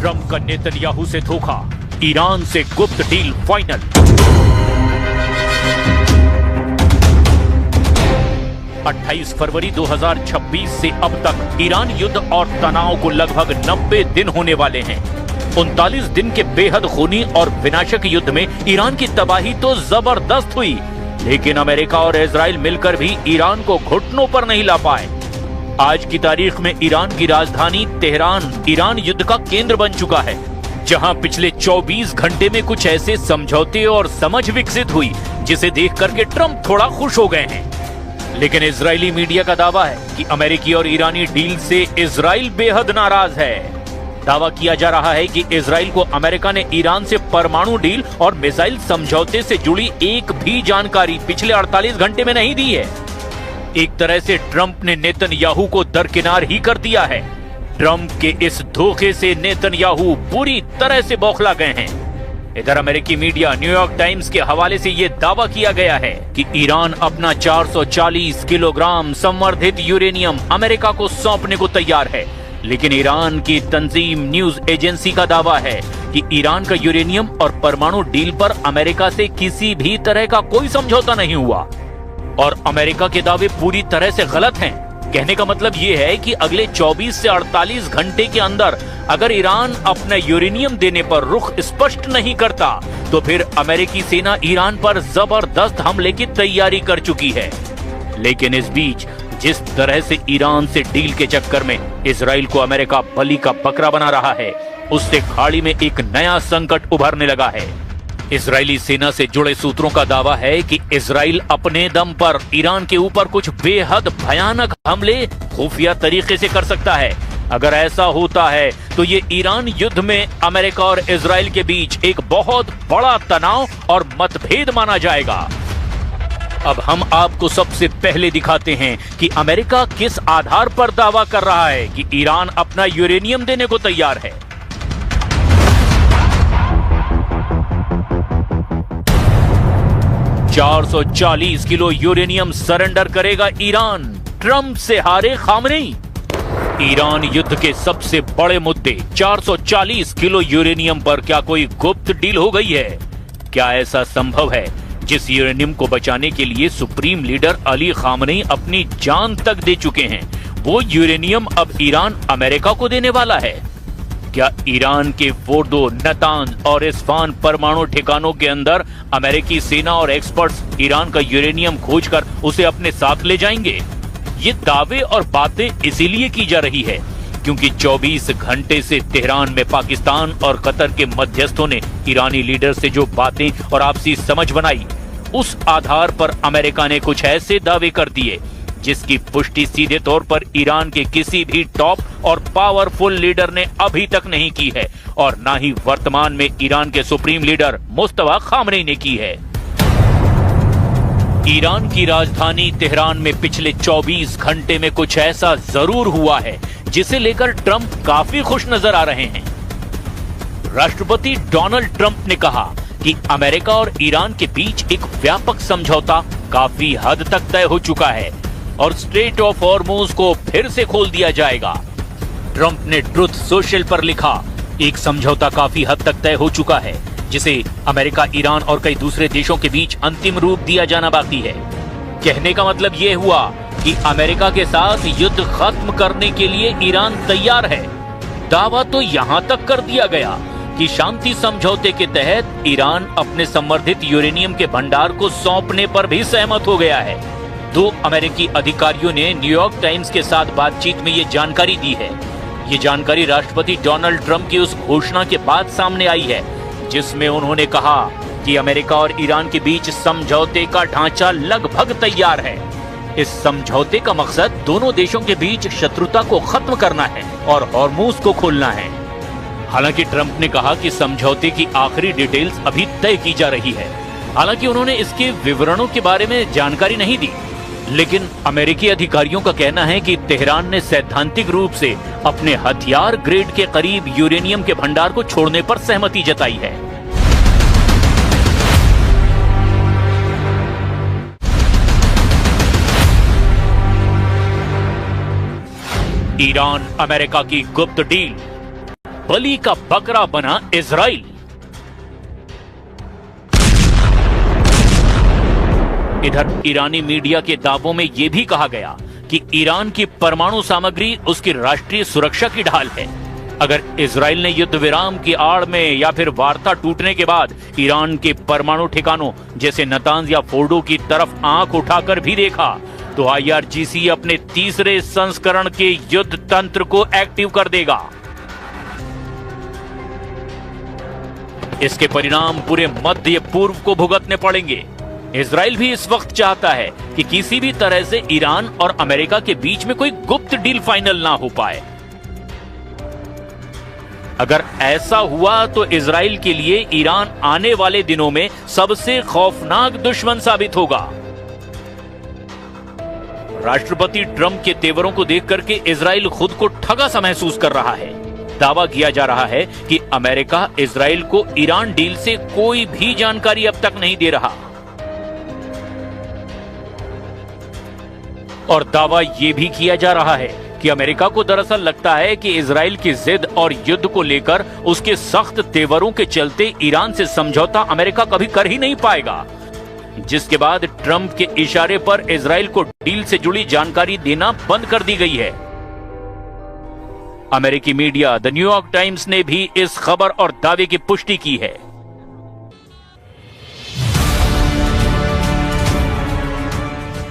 Trump का Netanyahu से धोखा, ईरान से गुप्त डील फाइनल। 28 फरवरी 2026 से अब तक ईरान युद्ध और तनाव को लगभग 90 दिन होने वाले हैं। 39 दिन के बेहद खूनी और विनाशक युद्ध में ईरान की तबाही तो जबरदस्त हुई, लेकिन अमेरिका और इजराइल मिलकर भी ईरान को घुटनों पर नहीं ला पाए। आज की तारीख में ईरान की राजधानी तेहरान ईरान युद्ध का केंद्र बन चुका है, जहां पिछले 24 घंटे में कुछ ऐसे समझौते और समझ विकसित हुई जिसे देख करके ट्रंप थोड़ा खुश हो गए हैं। लेकिन इजरायली मीडिया का दावा है कि अमेरिकी और ईरानी डील से इजराइल बेहद नाराज है। दावा किया जा रहा है कि इजराइल को अमेरिका ने ईरान से परमाणु डील और मिसाइल समझौते से जुड़ी एक भी जानकारी पिछले 48 घंटे में नहीं दी है। एक तरह से ट्रंप ने नेतन्याहू को दरकिनार ही कर दिया है। ट्रंप के इस धोखे से नेतन्याहू पूरी तरह से बौखला गए हैं। इधर अमेरिकी मीडिया न्यूयॉर्क टाइम्स के हवाले से यह दावा किया गया है कि ईरान अपना 440 किलोग्राम संवर्धित यूरेनियम अमेरिका को सौंपने को तैयार है, लेकिन ईरान की तंजीम न्यूज एजेंसी का दावा है कि ईरान का यूरेनियम और परमाणु डील पर अमेरिका से किसी भी तरह का कोई समझौता नहीं हुआ और अमेरिका के दावे पूरी तरह से गलत हैं। कहने का मतलब ये है कि अगले 24 से 48 घंटे के अंदर अगर ईरान अपना यूरेनियम देने पर रुख स्पष्ट नहीं करता तो फिर अमेरिकी सेना ईरान पर जबरदस्त हमले की तैयारी कर चुकी है। लेकिन इस बीच जिस तरह से ईरान से डील के चक्कर में इजराइल को अमेरिका बलि का बकरा बना रहा है, उससे खाड़ी में एक नया संकट उभरने लगा है। इजरायली सेना से जुड़े सूत्रों का दावा है कि इजराइल अपने दम पर ईरान के ऊपर कुछ बेहद भयानक हमले खुफिया तरीके से कर सकता है। अगर ऐसा होता है तो ये ईरान युद्ध में अमेरिका और इजराइल के बीच एक बहुत बड़ा तनाव और मतभेद माना जाएगा। अब हम आपको सबसे पहले दिखाते हैं कि अमेरिका किस आधार पर दावा कर रहा है कि ईरान अपना यूरेनियम देने को तैयार है। $440 किलो यूरेनियम सरेंडर करेगा ईरान, ट्रंप से हारे खामनेई। ईरान युद्ध के सबसे बड़े मुद्दे 440 किलो यूरेनियम पर क्या कोई गुप्त डील हो गई है? क्या ऐसा संभव है जिस यूरेनियम को बचाने के लिए सुप्रीम लीडर अली खामनेई अपनी जान तक दे चुके हैं, वो यूरेनियम अब ईरान अमेरिका को देने वाला है? क्या ईरान के फोर्दो, नतांज और इस्फान परमाणु ठिकानों के अंदर अमेरिकी सेना और एक्सपर्ट्स ईरान का यूरेनियम खोजकर उसे अपने साथ ले जाएंगे? ये दावे और बातें इसीलिए की जा रही है क्योंकि 24 घंटे से तेहरान में पाकिस्तान और कतर के मध्यस्थों ने ईरानी लीडर से जो बातें और आपसी समझ बनाई, उस आधार पर अमेरिका ने कुछ ऐसे दावे कर दिए जिसकी पुष्टि सीधे तौर पर ईरान के किसी भी टॉप और पावरफुल लीडर ने अभी तक नहीं की है और ना ही वर्तमान में ईरान के सुप्रीम लीडर मुस्तफा खामनेई ने की है। ईरान की राजधानी तेहरान में पिछले 24 घंटे में कुछ ऐसा जरूर हुआ है जिसे लेकर ट्रंप काफी खुश नजर आ रहे हैं। राष्ट्रपति डोनाल्ड ट्रंप ने कहा कि अमेरिका और ईरान के बीच एक व्यापक समझौता काफी हद तक तय हो चुका है और स्ट्रेट ऑफ हॉर्मुज को फिर से खोल दिया जाएगा। ट्रंप ने ट्रुथ सोशल पर लिखा, एक समझौता काफी हद तक तय हो चुका है जिसे अमेरिका, ईरान और कई दूसरे देशों के बीच अंतिम रूप दिया जाना बाकी है। कहने का मतलब यह हुआ कि अमेरिका के साथ युद्ध खत्म करने के लिए ईरान तैयार है। दावा तो यहां तक कर दिया गया कि शांति समझौते के तहत ईरान अपने संवर्धित यूरेनियम के भंडार को सौंपने पर भी सहमत हो गया है। 2 अमेरिकी अधिकारियों ने न्यूयॉर्क टाइम्स के साथ बातचीत में ये जानकारी दी है। ये जानकारी राष्ट्रपति डोनाल्ड ट्रंप की उस घोषणा के बाद सामने आई है जिसमें उन्होंने कहा कि अमेरिका और ईरान के बीच समझौते का ढांचा लगभग तैयार है। इस समझौते का मकसद दोनों देशों के बीच शत्रुता को खत्म करना है और हॉर्मुज को खोलना है। हालांकि ट्रंप ने कहा कि समझौते की आखिरी डिटेल्स अभी तय की जा रही है। हालांकि उन्होंने इसके विवरणों के बारे में जानकारी नहीं दी, लेकिन अमेरिकी अधिकारियों का कहना है कि तेहरान ने सैद्धांतिक रूप से अपने हथियार ग्रेड के करीब यूरेनियम के भंडार को छोड़ने पर सहमति जताई है। ईरान अमेरिका की गुप्त डील। बलि का बकरा बना इजराइल। इधर ईरानी मीडिया के दावों में यह भी कहा गया कि ईरान की परमाणु सामग्री उसकी राष्ट्रीय सुरक्षा की ढाल है। अगर इजराइल ने युद्ध विराम की आड़ में या फिर वार्ता टूटने के बाद ईरान के परमाणु ठिकानों जैसे नतांज या फोर्डो की तरफ आंख उठाकर भी देखा तो IRGC अपने तीसरे संस्करण के युद्ध तंत्र को एक्टिव कर देगा। इसके परिणाम पूरे मध्य पूर्व को भुगतने पड़ेंगे। इजराइल भी इस वक्त चाहता है कि किसी भी तरह से ईरान और अमेरिका के बीच में कोई गुप्त डील फाइनल ना हो पाए। अगर ऐसा हुआ तो इजराइल के लिए ईरान आने वाले दिनों में सबसे खौफनाक दुश्मन साबित होगा। राष्ट्रपति ट्रंप के तेवरों को देख करके इजराइल खुद को ठगा सा महसूस कर रहा है। दावा किया जा रहा है कि अमेरिका इजराइल को ईरान डील से कोई भी जानकारी अब तक नहीं दे रहा। और दावा यह भी किया जा रहा है कि अमेरिका को दरअसल लगता है कि इजराइल की जिद और युद्ध को लेकर उसके सख्त तेवरों के चलते ईरान से समझौता अमेरिका कभी कर ही नहीं पाएगा, जिसके बाद ट्रंप के इशारे पर इजराइल को डील से जुड़ी जानकारी देना बंद कर दी गई है। अमेरिकी मीडिया द न्यूयॉर्क टाइम्स ने भी इस खबर और दावे की पुष्टि की है।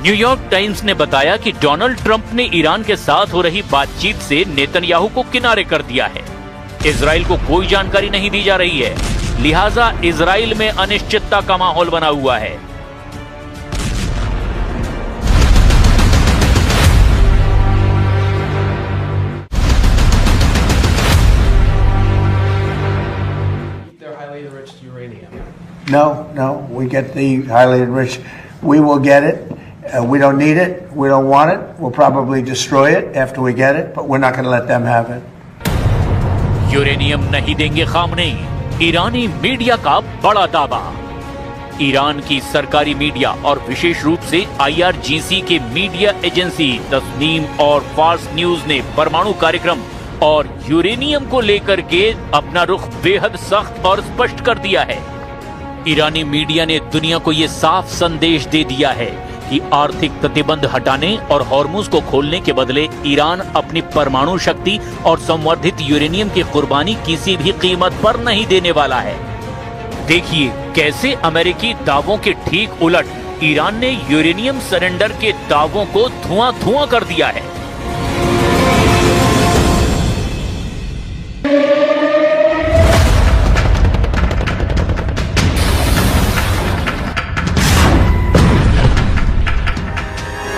न्यूयॉर्क टाइम्स ने बताया कि डोनाल्ड ट्रंप ने ईरान के साथ हो रही बातचीत से नेतन्याहू को किनारे कर दिया है। इजराइल को कोई जानकारी नहीं दी जा रही है, लिहाजा इजराइल में अनिश्चितता का माहौल बना हुआ है। No, we get the highly enriched. We will get it. We don't need it. We don't want it. We'll probably destroy it after we get it, but we're not going to let them have it. Uranium नहीं देंगे Khamenei, ईरानी media का बड़ा दावा। Iran की सरकारी media और विशेष रूप से IRGC के मीडिया एजेंसी तस्नीम और फार्स न्यूज ने परमाणु कार्यक्रम और यूरेनियम को लेकर के अपना रुख बेहद सख्त और स्पष्ट कर दिया है। ईरानी मीडिया ने दुनिया को यह साफ संदेश दे दिया है कि आर्थिक प्रतिबंध हटाने और हॉर्मुज को खोलने के बदले ईरान अपनी परमाणु शक्ति और संवर्धित यूरेनियम की कुर्बानी किसी भी कीमत पर नहीं देने वाला है। देखिए कैसे अमेरिकी दावों के ठीक उलट ईरान ने यूरेनियम सरेंडर के दावों को धुआं-धुआं कर दिया है।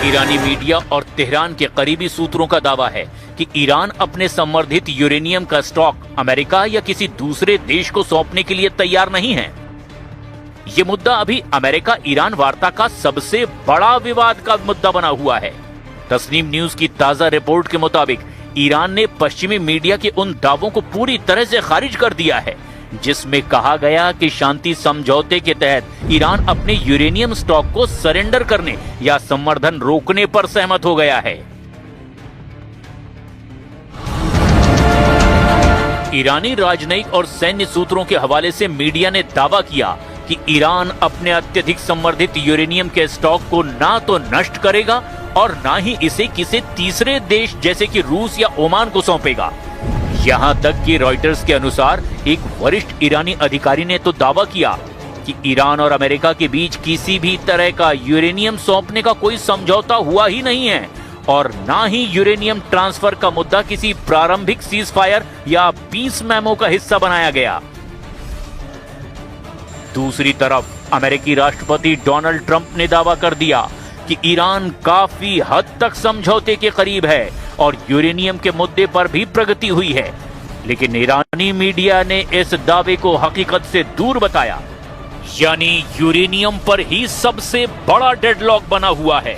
ईरानी मीडिया और तेहरान के करीबी सूत्रों का दावा है कि ईरान अपने संवर्धित यूरेनियम का स्टॉक अमेरिका या किसी दूसरे देश को सौंपने के लिए तैयार नहीं है। ये मुद्दा अभी अमेरिका ईरान वार्ता का सबसे बड़ा विवाद का मुद्दा बना हुआ है। तस्नीम न्यूज की ताजा रिपोर्ट के मुताबिक ईरान ने पश्चिमी मीडिया के उन दावों को पूरी तरह से खारिज कर दिया है जिसमें कहा गया कि शांति समझौते के तहत ईरान अपने यूरेनियम स्टॉक को सरेंडर करने या संवर्धन रोकने पर सहमत हो गया है। ईरानी राजनयिक और सैन्य सूत्रों के हवाले से मीडिया ने दावा किया कि ईरान अपने अत्यधिक संवर्धित यूरेनियम के स्टॉक को ना तो नष्ट करेगा और ना ही इसे किसी तीसरे देश जैसे कि रूस या ओमान को सौंपेगा। यहां तक कि रॉयटर्स के अनुसार एक वरिष्ठ ईरानी अधिकारी ने तो दावा किया कि ईरान और अमेरिका के बीच किसी भी तरह का यूरेनियम सौंपने का कोई समझौता हुआ ही नहीं है और ना ही यूरेनियम ट्रांसफर का मुद्दा किसी प्रारंभिक सीज फायर या पीस मेमो का हिस्सा बनाया गया। दूसरी तरफ अमेरिकी राष्ट्रपति डोनाल्ड ट्रंप ने दावा कर दिया कि ईरान काफी हद तक समझौते के करीब है और यूरेनियम के मुद्दे पर भी प्रगति हुई है, लेकिन ईरानी मीडिया ने इस दावे को हकीकत से दूर बताया, यानी यूरेनियम पर ही सबसे बड़ा डेडलॉक बना हुआ है।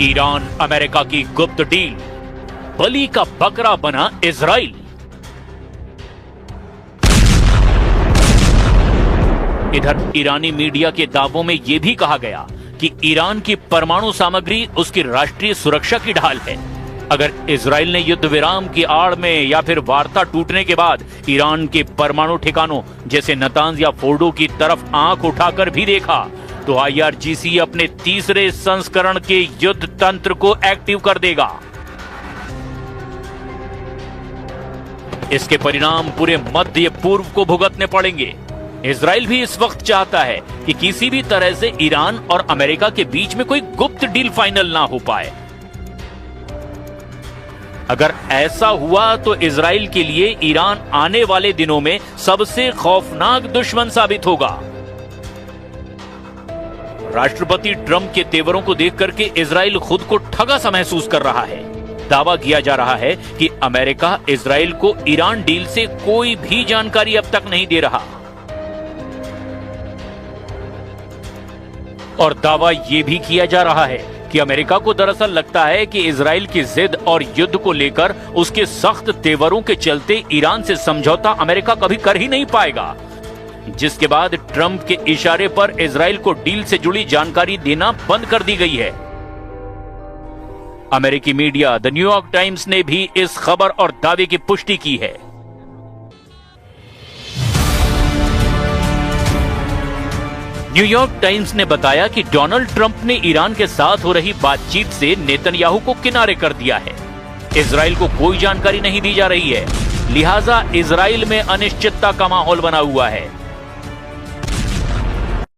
ईरान अमेरिका की गुप्त डील, बलि का बकरा बना इजराइल। इधर ईरानी मीडिया के दावों में यह भी कहा गया कि ईरान की परमाणु सामग्री उसकी राष्ट्रीय सुरक्षा की ढाल है। अगर इजराइल ने युद्ध विराम की आड़ में या फिर वार्ता टूटने के बाद ईरान के परमाणु ठिकानों जैसे नतांज या फोर्डो की तरफ आंख उठाकर भी देखा तो IRGC अपने तीसरे संस्करण के युद्ध तंत्र को एक्टिव कर देगा। इसके परिणाम पूरे मध्य पूर्व को भुगतने पड़ेंगे। इजराइल भी इस वक्त चाहता है कि किसी भी तरह से ईरान और अमेरिका के बीच में कोई गुप्त डील फाइनल ना हो पाए। अगर ऐसा हुआ तो इजराइल के लिए ईरान आने वाले दिनों में सबसे खौफनाक दुश्मन साबित होगा। राष्ट्रपति ट्रंप के तेवरों को देख करके इजराइल खुद को ठगा सा महसूस कर रहा है। दावा किया जा रहा है कि अमेरिका इजराइल को ईरान डील से कोई भी जानकारी अब तक नहीं दे रहा। और दावा यह भी किया जा रहा है कि अमेरिका को दरअसल लगता है कि इजराइल की जिद और युद्ध को लेकर उसके सख्त तेवरों के चलते ईरान से समझौता अमेरिका कभी कर ही नहीं पाएगा, जिसके बाद ट्रंप के इशारे पर इजराइल को डील से जुड़ी जानकारी देना बंद कर दी गई है। अमेरिकी मीडिया द न्यूयॉर्क टाइम्स ने भी इस खबर और दावे की पुष्टि की है। न्यूयॉर्क टाइम्स ने बताया कि डोनाल्ड ट्रंप ने ईरान के साथ हो रही बातचीत से नेतन्याहू को किनारे कर दिया है। इजराइल को कोई जानकारी नहीं दी जा रही है, लिहाजा इजराइल में अनिश्चितता का माहौल बना हुआ है।